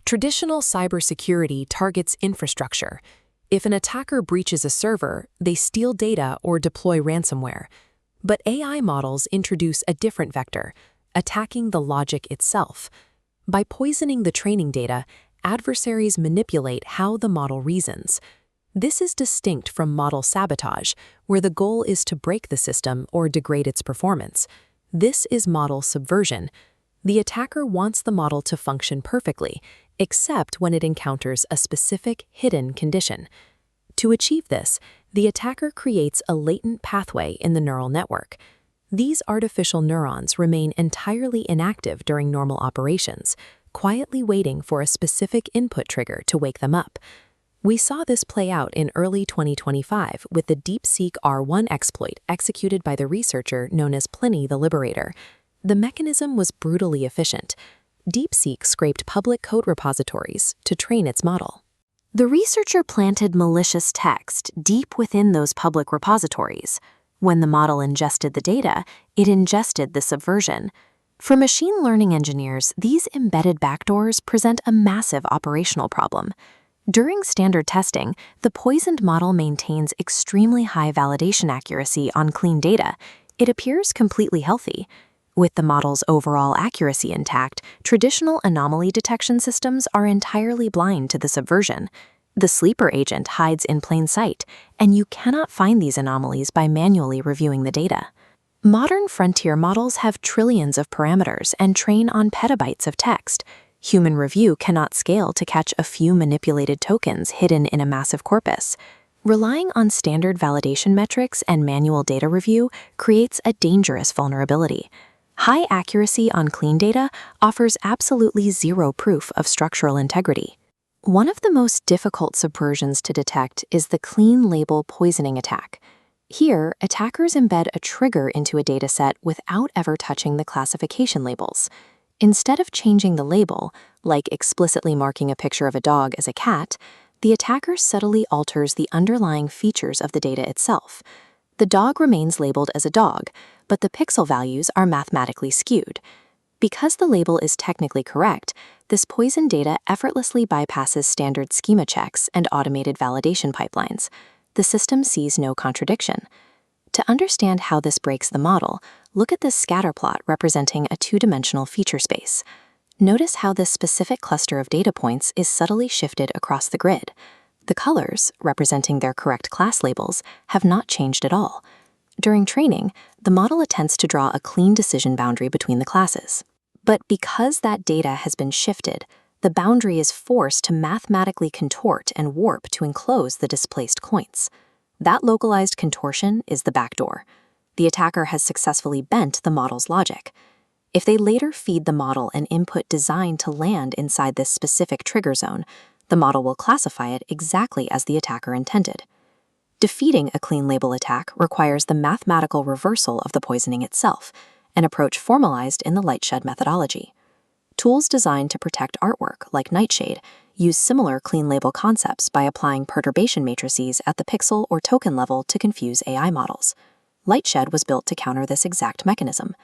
Traditional cybersecurity targets infrastructure. If an attacker breaches a server, they steal data or deploy ransomware. But AI models introduce a different vector, attacking the logic itself. By poisoning the training data, adversaries manipulate how the model reasons. This is distinct from model sabotage, where the goal is to break the system or degrade its performance. This is model subversion. The attacker wants the model to function perfectly, except when it encounters a specific hidden condition. To achieve this, the attacker creates a latent pathway in the neural network. These artificial neurons remain entirely inactive during normal operations, quietly waiting for a specific input trigger to wake them up. We saw this play out in early 2025 with the DeepSeek R1 exploit executed by the researcher known as Pliny the Liberator. The mechanism was brutally efficient. DeepSeek scraped public code repositories to train its model. The researcher planted malicious text deep within those public repositories. When the model ingested the data, it ingested the subversion. For machine learning engineers, these embedded backdoors present a massive operational problem. During standard testing, the poisoned model maintains extremely high validation accuracy on clean data. It appears completely healthy. With the model's overall accuracy intact, traditional anomaly detection systems are entirely blind to the subversion. The sleeper agent hides in plain sight, and you cannot find these anomalies by manually reviewing the data. Modern frontier models have trillions of parameters and train on petabytes of text. Human review cannot scale to catch a few manipulated tokens hidden in a massive corpus. Relying on standard validation metrics and manual data review creates a dangerous vulnerability. High accuracy on clean data offers absolutely zero proof of structural integrity. One of the most difficult subversions to detect is the clean label poisoning attack. Here, attackers embed a trigger into a dataset without ever touching the classification labels. Instead of changing the label, like explicitly marking a picture of a dog as a cat, the attacker subtly alters the underlying features of the data itself. The dog remains labeled as a dog, but the pixel values are mathematically skewed. Because the label is technically correct, this poisoned data effortlessly bypasses standard schema checks and automated validation pipelines. The system sees no contradiction. To understand how this breaks the model, look at this scatter plot representing a two-dimensional feature space. Notice how this specific cluster of data points is subtly shifted across the grid. The colors, representing their correct class labels, have not changed at all. During training, the model attempts to draw a clean decision boundary between the classes. But because that data has been shifted, the boundary is forced to mathematically contort and warp to enclose the displaced points. That localized contortion is the backdoor. The attacker has successfully bent the model's logic. If they later feed the model an input designed to land inside this specific trigger zone, the model will classify it exactly as the attacker intended. Defeating a clean label attack requires the mathematical reversal of the poisoning itself, an approach formalized in the Lightshed methodology. Tools designed to protect artwork, like Nightshade, use similar clean label concepts by applying perturbation matrices at the pixel or token level to confuse AI models. Lightshed was built to counter this exact mechanism.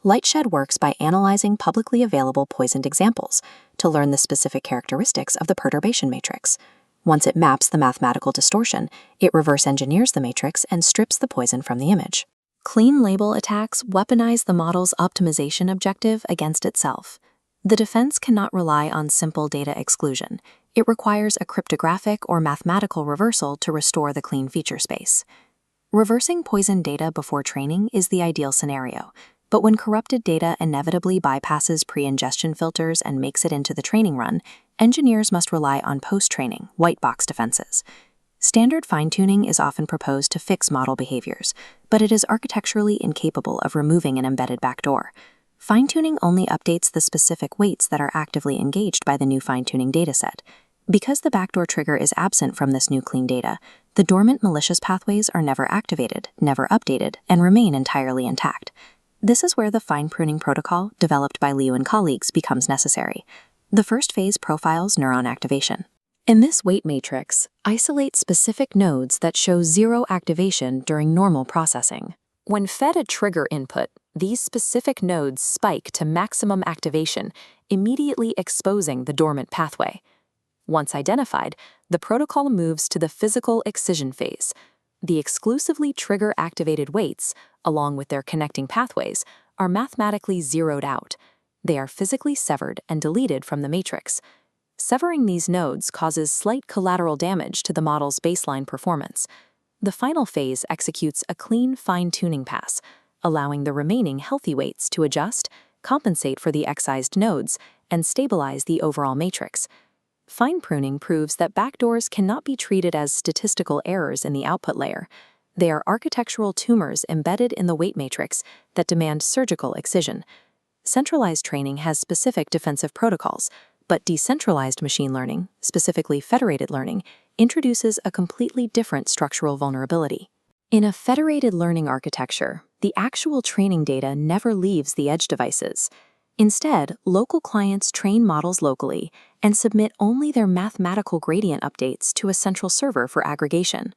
Lightshed works by analyzing publicly available poisoned examples to learn the specific characteristics of the perturbation matrix. Once it maps the mathematical distortion, it reverse engineers the matrix and strips the poison from the image. Clean label attacks weaponize the model's optimization objective against itself. The defense cannot rely on simple data exclusion. It requires a cryptographic or mathematical reversal to restore the clean feature space. Reversing poisoned data before training is the ideal scenario, but when corrupted data inevitably bypasses pre-ingestion filters and makes it into the training run, engineers must rely on post-training, white box defenses. Standard fine-tuning is often proposed to fix model behaviors, but it is architecturally incapable of removing an embedded backdoor. Fine-tuning only updates the specific weights that are actively engaged by the new fine-tuning dataset. Because the backdoor trigger is absent from this new clean data, the dormant malicious pathways are never activated, never updated, and remain entirely intact. This is where the fine-pruning protocol, developed by Liu and colleagues, becomes necessary. The first phase profiles neuron activation. In this weight matrix, isolate specific nodes that show zero activation during normal processing. When fed a trigger input, These specific nodes spike to maximum activation, immediately exposing the dormant pathway. Once identified, the protocol moves to the physical excision phase. The exclusively trigger-activated weights, along with their connecting pathways, are mathematically zeroed out. They are physically severed and deleted from the matrix. Severing these nodes causes slight collateral damage to the model's baseline performance. The final phase executes a clean fine-tuning pass, allowing the remaining healthy weights to adjust, compensate for the excised nodes, and stabilize the overall matrix. Fine pruning proves that backdoors cannot be treated as statistical errors in the output layer. They are architectural tumors embedded in the weight matrix that demand surgical excision. Centralized training has specific defensive protocols, but decentralized machine learning, specifically federated learning, introduces a completely different structural vulnerability. In a federated learning architecture, the actual training data never leaves the edge devices. Instead, local clients train models locally and submit only their mathematical gradient updates to a central server for aggregation.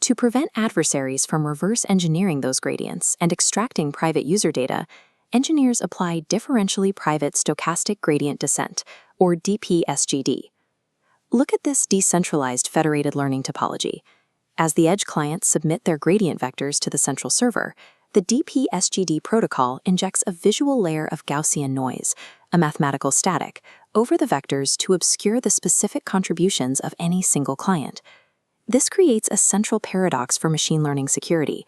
To prevent adversaries from reverse engineering those gradients and extracting private user data, engineers apply differentially private stochastic gradient descent, or DPSGD. Look at this decentralized federated learning topology. As the edge clients submit their gradient vectors to the central server, the DPSGD protocol injects a visual layer of Gaussian noise, a mathematical static, over the vectors to obscure the specific contributions of any single client. This creates a central paradox for machine learning security.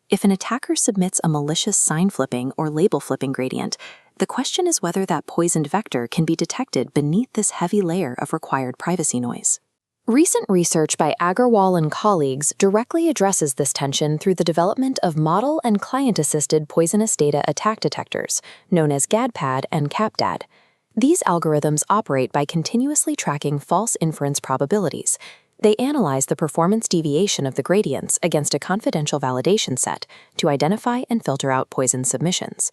If an attacker submits a malicious sign flipping or label flipping gradient, the question is whether that poisoned vector can be detected beneath this heavy layer of required privacy noise. Recent research by Agarwal and colleagues directly addresses this tension through the development of model and client-assisted poisonous data attack detectors, known as GADPAD and CapDAD. These algorithms operate by continuously tracking false inference probabilities. They analyze the performance deviation of the gradients against a confidential validation set to identify and filter out poison submissions.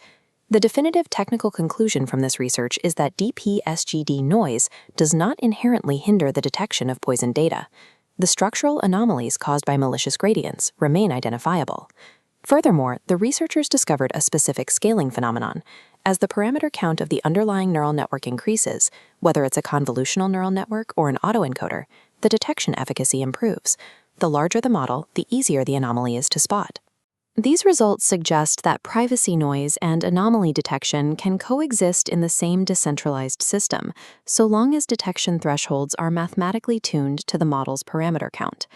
The definitive technical conclusion from this research is that DPSGD noise does not inherently hinder the detection of poison data. The structural anomalies caused by malicious gradients remain identifiable. Furthermore, the researchers discovered a specific scaling phenomenon. As the parameter count of the underlying neural network increases, whether it's a convolutional neural network or an autoencoder, the detection efficacy improves. The larger the model, the easier the anomaly is to spot. These results suggest that privacy noise and anomaly detection can coexist in the same decentralized system, so long as detection thresholds are mathematically tuned to the model's parameter count.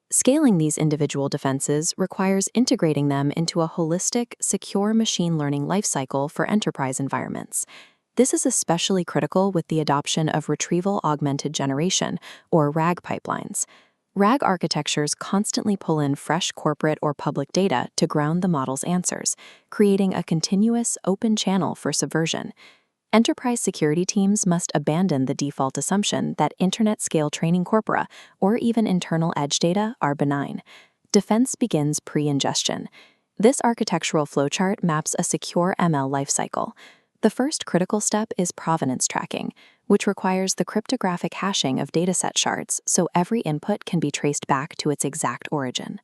Scaling these individual defenses requires integrating them into a holistic, secure machine learning lifecycle for enterprise environments. This is especially critical with the adoption of retrieval-augmented generation, or RAG pipelines. RAG architectures constantly pull in fresh corporate or public data to ground the model's answers, creating a continuous, open channel for subversion. Enterprise security teams must abandon the default assumption that internet-scale training corpora or even internal edge data are benign. Defense begins pre-ingestion. This architectural flowchart maps a secure ML lifecycle. The first critical step is provenance tracking, which requires the cryptographic hashing of dataset shards so every input can be traced back to its exact origin.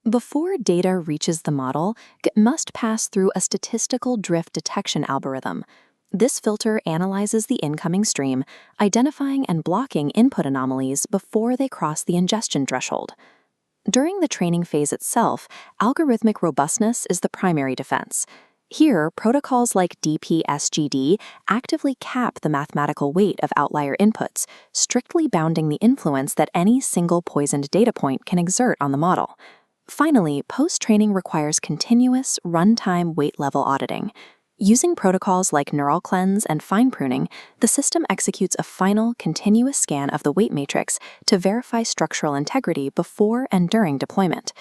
Before data reaches the model, it must pass through a statistical drift detection algorithm. This filter analyzes the incoming stream, identifying and blocking input anomalies before they cross the ingestion threshold. During the training phase itself, algorithmic robustness is the primary defense. Here, protocols like DPSGD actively cap the mathematical weight of outlier inputs, strictly bounding the influence that any single poisoned data point can exert on the model. Finally, post-training requires continuous, runtime weight-level auditing. Using protocols like neural cleanse and fine pruning, the system executes a final, continuous scan of the weight matrix to verify structural integrity before and during deployment.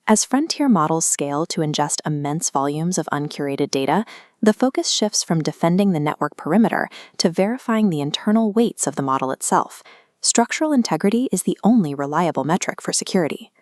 As frontier models scale to ingest immense volumes of uncurated data, the focus shifts from defending the network perimeter to verifying the internal weights of the model itself. Structural integrity is the only reliable metric for security.